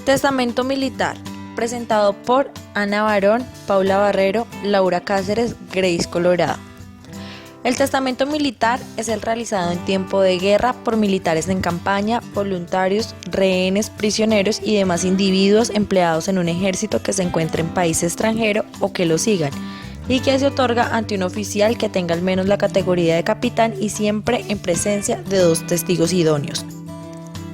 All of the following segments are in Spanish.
Testamento militar, presentado por Ana Barón, Paula Barrero, Laura Cáceres, Grace Colorado. El testamento militar es el realizado en tiempo de guerra por militares en campaña, voluntarios, rehenes, prisioneros y demás individuos empleados en un ejército que se encuentre en país extranjero o que lo sigan, y que se otorga ante un oficial que tenga al menos la categoría de capitán y siempre en presencia de 2 testigos idóneos.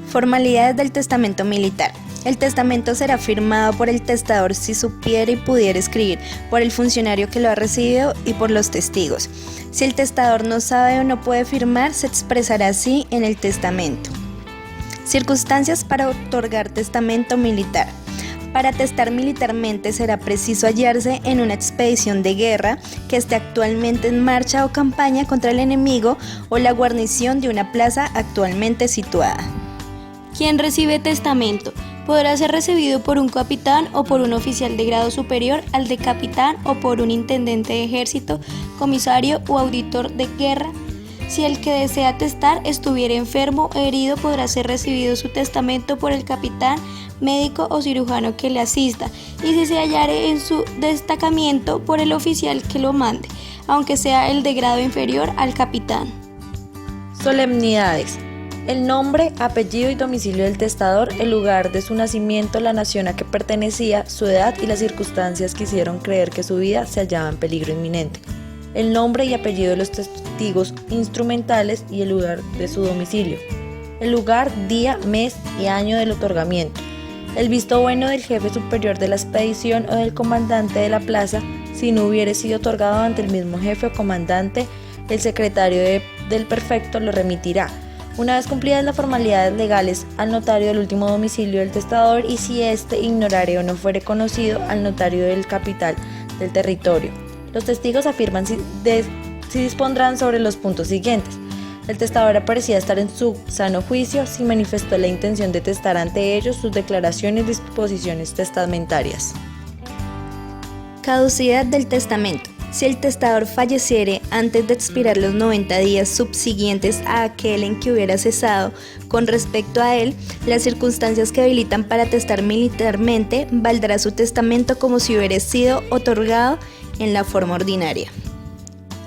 Formalidades del testamento militar. El testamento será firmado por el testador si supiera y pudiera escribir, por el funcionario que lo ha recibido y por los testigos. Si el testador no sabe o no puede firmar, se expresará así en el testamento. Circunstancias para otorgar testamento militar. Para testar militarmente será preciso hallarse en una expedición de guerra que esté actualmente en marcha o campaña contra el enemigo o la guarnición de una plaza actualmente situada. ¿Quién recibe testamento? Podrá ser recibido por un capitán o por un oficial de grado superior al de capitán o por un intendente de ejército, comisario o auditor de guerra. Si el que desea testar estuviera enfermo o herido, podrá ser recibido su testamento por el capitán, médico o cirujano que le asista, y si se hallare en su destacamento, por el oficial que lo mande, aunque sea el de grado inferior al capitán. Solemnidades. El nombre, apellido y domicilio del testador, el lugar de su nacimiento, la nación a que pertenecía, su edad y las circunstancias que hicieron creer que su vida se hallaba en peligro inminente. El nombre y apellido de los testigos instrumentales y el lugar de su domicilio. El lugar, día, mes y año del otorgamiento. El visto bueno del jefe superior de la expedición o del comandante de la plaza, si no hubiere sido otorgado ante el mismo jefe o comandante, el secretario del prefecto lo remitirá, una vez cumplidas las formalidades legales, al notario del último domicilio del testador, y si éste ignorare o no fuere conocido, al notario del capital del territorio. Los testigos afirman si dispondrán sobre los puntos siguientes. El testador parecía estar en su sano juicio si manifestó la intención de testar ante ellos sus declaraciones y disposiciones testamentarias. Caducidad del testamento. Si el testador falleciere antes de expirar los 90 días subsiguientes a aquel en que hubiera cesado con respecto a él, las circunstancias que habilitan para testar militarmente, valdrá su testamento como si hubiera sido otorgado en la forma ordinaria.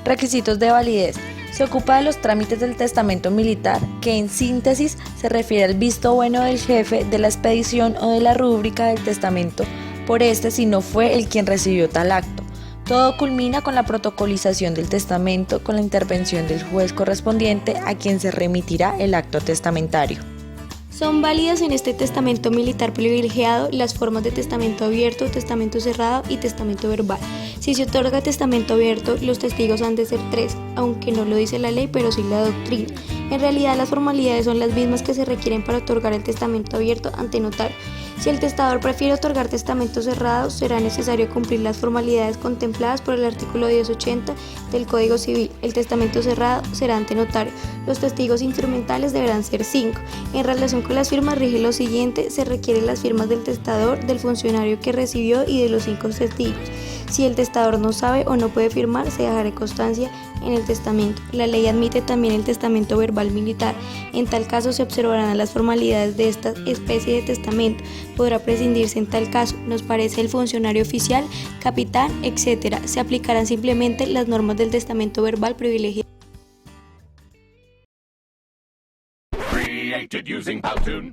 Requisitos de validez. Se ocupa de los trámites del testamento militar, que en síntesis se refiere al visto bueno del jefe de la expedición o de la rúbrica del testamento por este si no fue el quien recibió tal acto. Todo culmina con la protocolización del testamento con la intervención del juez correspondiente a quien se remitirá el acto testamentario. Son válidas en este testamento militar privilegiado las formas de testamento abierto, testamento cerrado y testamento verbal. Si se otorga testamento abierto, los testigos han de ser 3, aunque no lo dice la ley, pero sí la doctrina. En realidad, las formalidades son las mismas que se requieren para otorgar el testamento abierto ante notario. Si el testador prefiere otorgar testamento cerrado, será necesario cumplir las formalidades contempladas por el artículo 1080 del Código Civil. El testamento cerrado será ante notario. Los testigos instrumentales deberán ser 5. En relación con las firmas rige lo siguiente: se requieren las firmas del testador, del funcionario que recibió y de los 5 testigos. Si el testador no sabe o no puede firmar, se dejará constancia en el testamento. La ley admite también el testamento verbal militar. En tal caso se observarán las formalidades de esta especie de testamento. Podrá prescindirse en tal caso, nos parece el funcionario oficial, capitán, etc. Se aplicarán simplemente las normas del testamento verbal privilegiado. Created using Powtoon.